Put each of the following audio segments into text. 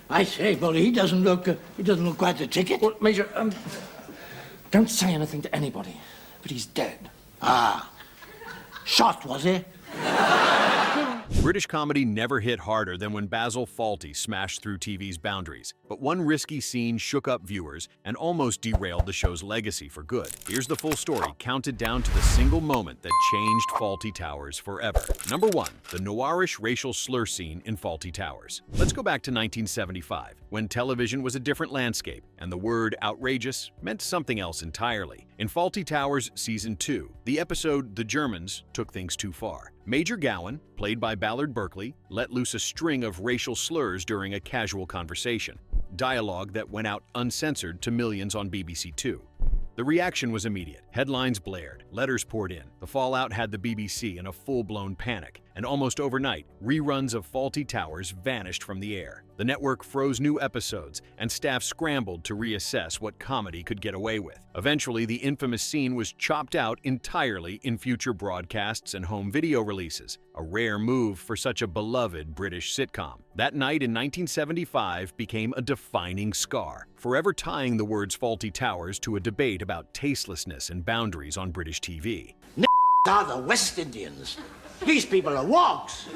I say, Bully, he doesn't look quite the ticket. Well, Major, don't say anything to anybody, but he's dead. Ah, shot, was he? British comedy never hit harder than when Basil Fawlty smashed through TV's boundaries. But one risky scene shook up viewers and almost derailed the show's legacy for good. Here's the full story, counted down to the single moment that changed Fawlty Towers forever. Number 1. The Noirish racial slur scene in Fawlty Towers. Let's go back to 1975, when television was a different landscape, and the word outrageous meant something else entirely. In Fawlty Towers Season 2, the episode The Germans took things too far. Major Gowan, played by Ballard Berkeley, let loose a string of racial slurs during a casual conversation, dialogue that went out uncensored to millions on BBC Two. The reaction was immediate. Headlines blared, letters poured in. The fallout had the BBC in a full-blown panic, and almost overnight, reruns of Fawlty Towers vanished from the air. The network froze new episodes, and staff scrambled to reassess what comedy could get away with. Eventually, the infamous scene was chopped out entirely in future broadcasts and home video releases, a rare move for such a beloved British sitcom. That night in 1975 became a defining scar, forever tying the words Fawlty Towers to a debate about tastelessness and boundaries on British TV. Are the West Indians. These people are wogs.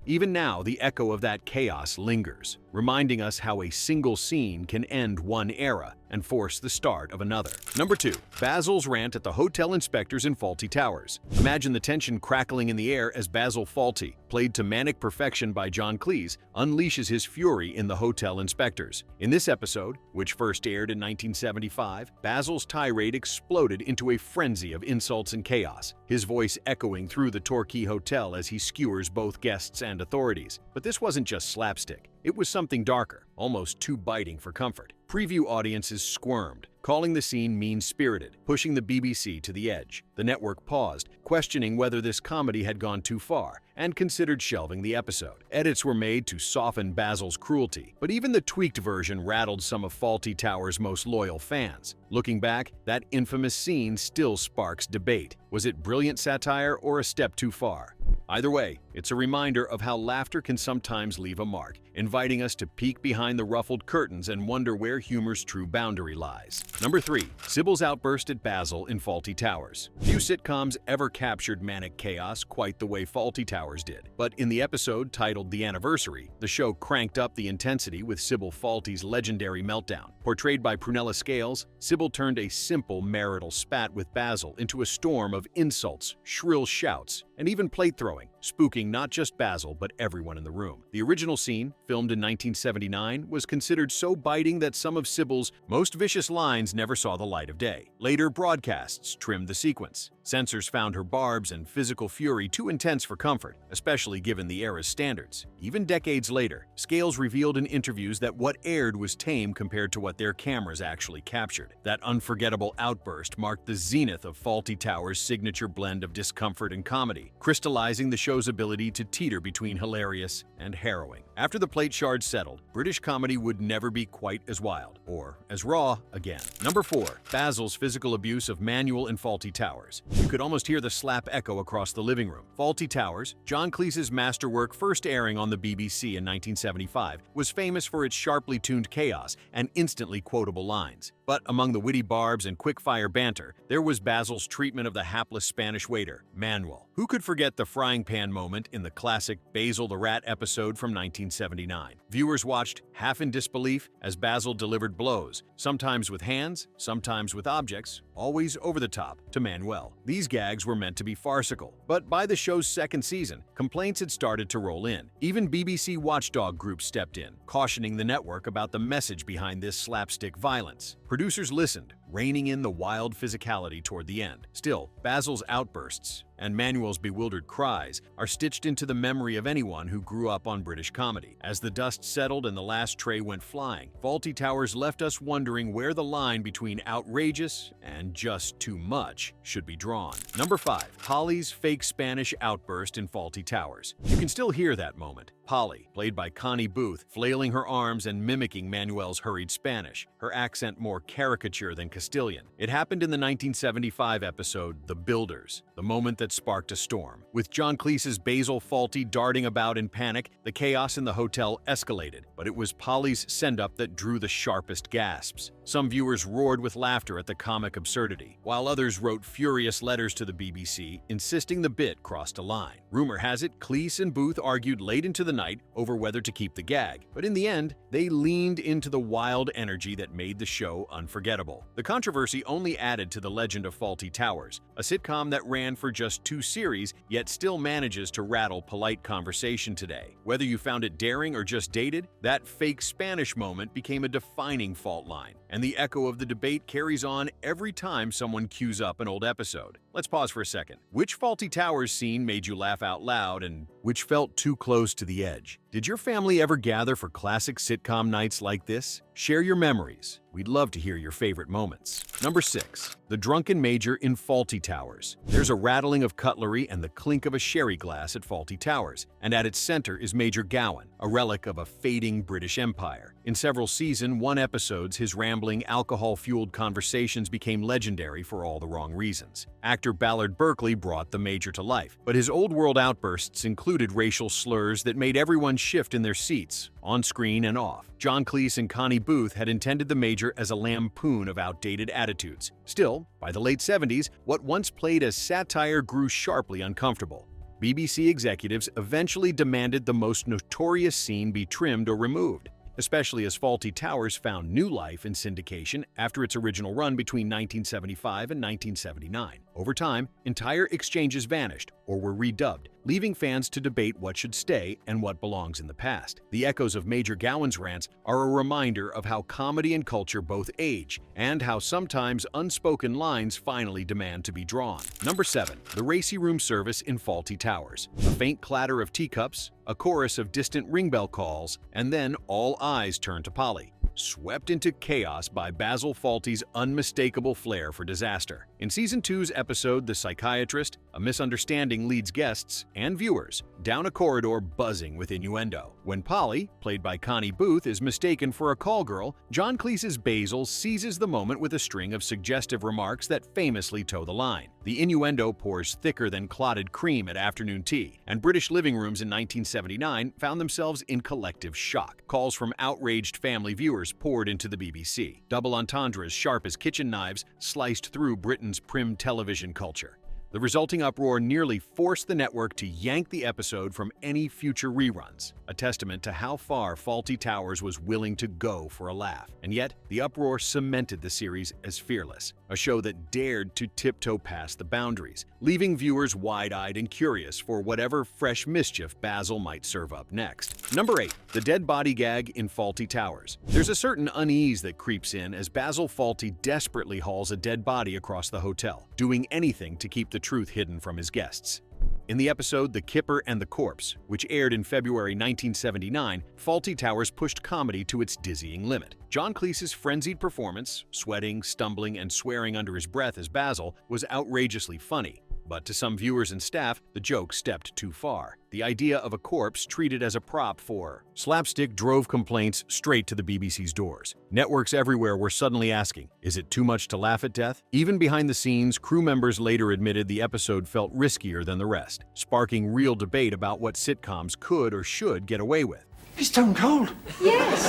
Even now, the echo of that chaos lingers, reminding us how a single scene can end one era and force the start of another. Number 2. Basil's rant at the hotel inspectors in Fawlty Towers. Imagine the tension crackling in the air as Basil Fawlty, played to manic perfection by John Cleese, unleashes his fury in the hotel inspectors. In this episode, which first aired in 1975, Basil's tirade exploded into a frenzy of insults and chaos, his voice echoing through the Torquay Hotel as he skewers both guests and authorities. But this wasn't just slapstick. It was something darker, almost too biting for comfort. Preview audiences squirmed, calling the scene mean-spirited, pushing the BBC to the edge. The network paused, questioning whether this comedy had gone too far, and considered shelving the episode. Edits were made to soften Basil's cruelty, but even the tweaked version rattled some of Fawlty Towers' most loyal fans. Looking back, that infamous scene still sparks debate. Was it brilliant satire or a step too far? Either way, it's a reminder of how laughter can sometimes leave a mark, inviting us to peek behind the ruffled curtains and wonder where humor's true boundary lies. Number 3. Sybil's outburst at Basil in Fawlty Towers. Few sitcoms ever captured manic chaos quite the way Fawlty Towers did. But in the episode titled The Anniversary, the show cranked up the intensity with Sybil Fawlty's legendary meltdown. Portrayed by Prunella Scales, Sybil turned a simple marital spat with Basil into a storm of insults, shrill shouts, and even plate throwing, spooking not just Basil but everyone in the room. The original scene, filmed in 1979, was considered so biting that some of Sybil's most vicious lines never saw the light of day. Later broadcasts trimmed the sequence. Censors found her barbs and physical fury too intense for comfort, especially given the era's standards. Even decades later, Scales revealed in interviews that what aired was tame compared to what their cameras actually captured. That unforgettable outburst marked the zenith of Fawlty Towers' signature blend of discomfort and comedy, crystallizing the show's ability to teeter between hilarious and harrowing. After the plate shards settled, British comedy would never be quite as wild, or as raw again. Number 4. Basil's physical abuse of Manuel in Fawlty Towers. You could almost hear the slap echo across the living room. Fawlty Towers, John Cleese's masterwork first airing on the BBC in 1975, was famous for its sharply tuned chaos and instantly quotable lines. But among the witty barbs and quick-fire banter, there was Basil's treatment of the hapless Spanish waiter, Manuel. Who could forget the frying pan moment in the classic Basil the Rat episode from 1979? Viewers watched, half in disbelief, as Basil delivered blows, sometimes with hands, sometimes with objects, always over the top, to Manuel. These gags were meant to be farcical, but by the show's second season, complaints had started to roll in. Even BBC watchdog groups stepped in, cautioning the network about the message behind this slapstick violence. Producers listened, reining in the wild physicality toward the end. Still, Basil's outbursts and Manuel's bewildered cries are stitched into the memory of anyone who grew up on British comedy. As the dust settled and the last tray went flying, Fawlty Towers left us wondering where the line between outrageous and just too much should be drawn. Number 5. Holly's fake Spanish outburst in Fawlty Towers. You can still hear that moment. Polly, played by Connie Booth, flailing her arms and mimicking Manuel's hurried Spanish, her accent more caricature than Castilian. It happened in the 1975 episode The Builders, the moment that sparked a storm. With John Cleese's Basil Fawlty darting about in panic, the chaos in the hotel escalated, but it was Polly's send-up that drew the sharpest gasps. Some viewers roared with laughter at the comic absurdity, while others wrote furious letters to the BBC, insisting the bit crossed a line. Rumor has it, Cleese and Booth argued late into the night over whether to keep the gag, but in the end, they leaned into the wild energy that made the show unforgettable. The controversy only added to the legend of Fawlty Towers, a sitcom that ran for just 2 series, yet still manages to rattle polite conversation today. Whether you found it daring or just dated, that fake Spanish moment became a defining fault line, and the echo of the debate carries on every time someone cues up an old episode. Let's pause for a second. Which Fawlty Towers scene made you laugh out loud, and which felt too close to the edge? Did your family ever gather for classic sitcom nights like this? Share your memories. We'd love to hear your favorite moments. Number 6. The Drunken Major in Fawlty Towers. There's a rattling of cutlery and the clink of a sherry glass at Fawlty Towers, and at its center is Major Gowan, a relic of a fading British Empire. In several Season 1 episodes, his rambling, alcohol-fueled conversations became legendary for all the wrong reasons. Actor Ballard Berkeley brought the Major to life, but his old-world outbursts included racial slurs that made everyone shift in their seats, on screen and off. John Cleese and Connie Booth had intended the Major as a lampoon of outdated attitudes. Still, by the late 70s, what once played as satire grew sharply uncomfortable. BBC executives eventually demanded the most notorious scene be trimmed or removed, especially as Fawlty Towers found new life in syndication after its original run between 1975 and 1979. Over time, entire exchanges vanished or were redubbed, leaving fans to debate what should stay and what belongs in the past. The echoes of Major Gowan's rants are a reminder of how comedy and culture both age, and how sometimes unspoken lines finally demand to be drawn. Number 7. The Racy room service in Fawlty Towers. A faint clatter of teacups, a chorus of distant ring bell calls, and then all eyes turn to Polly, swept into chaos by Basil Fawlty's unmistakable flair for disaster. In Season 2's episode The Psychiatrist, a misunderstanding leads guests and viewers down a corridor buzzing with innuendo. When Polly, played by Connie Booth, is mistaken for a call girl, John Cleese's Basil seizes the moment with a string of suggestive remarks that famously toe the line. The innuendo pours thicker than clotted cream at afternoon tea, and British living rooms in 1979 found themselves in collective shock. Calls from outraged family viewers poured into the BBC. Double entendres sharp as kitchen knives sliced through Britain's prim television culture. The resulting uproar nearly forced the network to yank the episode from any future reruns, a testament to how far Fawlty Towers was willing to go for a laugh. And yet, the uproar cemented the series as fearless, a show that dared to tiptoe past the boundaries, leaving viewers wide-eyed and curious for whatever fresh mischief Basil might serve up next. Number 8. The dead body gag in Fawlty Towers. There's a certain unease that creeps in as Basil Fawlty desperately hauls a dead body across the hotel, doing anything to keep the truth hidden from his guests. In the episode The Kipper and the Corpse, which aired in February 1979, Fawlty Towers pushed comedy to its dizzying limit. John Cleese's frenzied performance, sweating, stumbling, and swearing under his breath as Basil, was outrageously funny. But to some viewers and staff, the joke stepped too far. The idea of a corpse treated as a prop for slapstick drove complaints straight to the BBC's doors. Networks everywhere were suddenly asking, is it too much to laugh at death? Even behind the scenes, crew members later admitted the episode felt riskier than the rest, sparking real debate about what sitcoms could or should get away with. He's stone cold. Yes.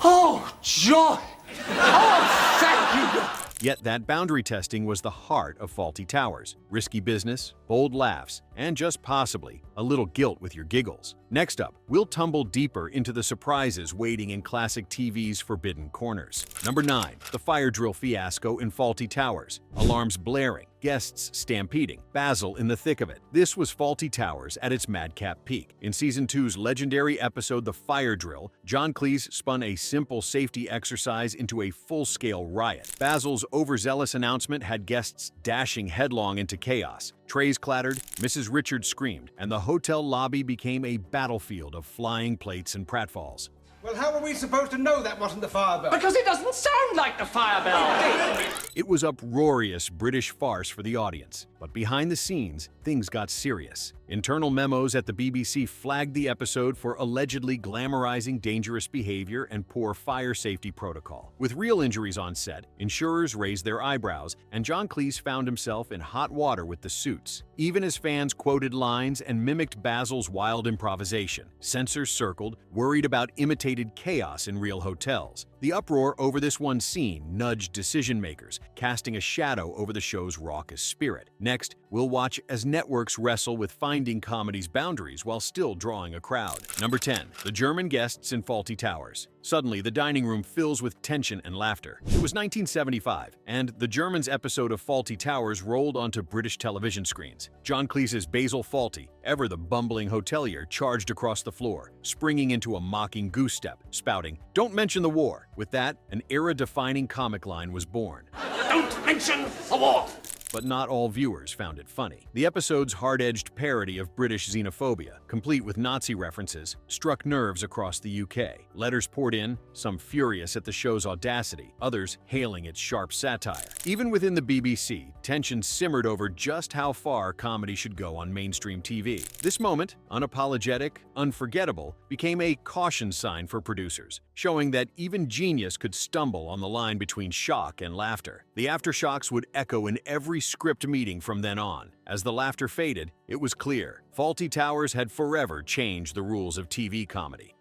Oh, joy! Oh, thank you! Yet that boundary testing was the heart of Fawlty Towers. Risky business, bold laughs, and just possibly a little guilt with your giggles. Next up, we'll tumble deeper into the surprises waiting in classic TV's forbidden corners. Number 9. The fire drill fiasco in Fawlty Towers. Alarms blaring, guests stampeding, Basil in the thick of it. This was Fawlty Towers at its madcap peak. In Season 2's legendary episode The Fire Drill, John Cleese spun a simple safety exercise into a full-scale riot. Basil's overzealous announcement had guests dashing headlong into chaos. Trays clattered, Mrs. Richards screamed, and the hotel lobby became a battlefield of flying plates and pratfalls. Well, how are we supposed to know that wasn't the fire bell? Because it doesn't sound like the fire bell. It was uproarious British farce for the audience. But behind the scenes, things got serious. Internal memos at the BBC flagged the episode for allegedly glamorizing dangerous behavior and poor fire safety protocol. With real injuries on set, insurers raised their eyebrows, and John Cleese found himself in hot water with the suits. Even as fans quoted lines and mimicked Basil's wild improvisation, censors circled, worried about imitated chaos in real hotels. The uproar over this one scene nudged decision-makers, casting a shadow over the show's raucous spirit. Next, we'll watch as networks wrestle with finding comedy's boundaries while still drawing a crowd. Number 10. The German guests in Fawlty Towers. Suddenly, the dining room fills with tension and laughter. It was 1975, and the Germans' episode of Fawlty Towers rolled onto British television screens. John Cleese's Basil Fawlty, ever the bumbling hotelier, charged across the floor, springing into a mocking goose step, spouting, "Don't mention the war." With that, an era-defining comic line was born. Don't mention the war! But not all viewers found it funny. The episode's hard-edged parody of British xenophobia, complete with Nazi references, struck nerves across the UK. Letters poured in, some furious at the show's audacity, others hailing its sharp satire. Even within the BBC, tension simmered over just how far comedy should go on mainstream TV. This moment, unapologetic, unforgettable, became a caution sign for producers, showing that even genius could stumble on the line between shock and laughter. The aftershocks would echo in every script meeting from then on. As the laughter faded, it was clear Fawlty Towers had forever changed the rules of TV comedy.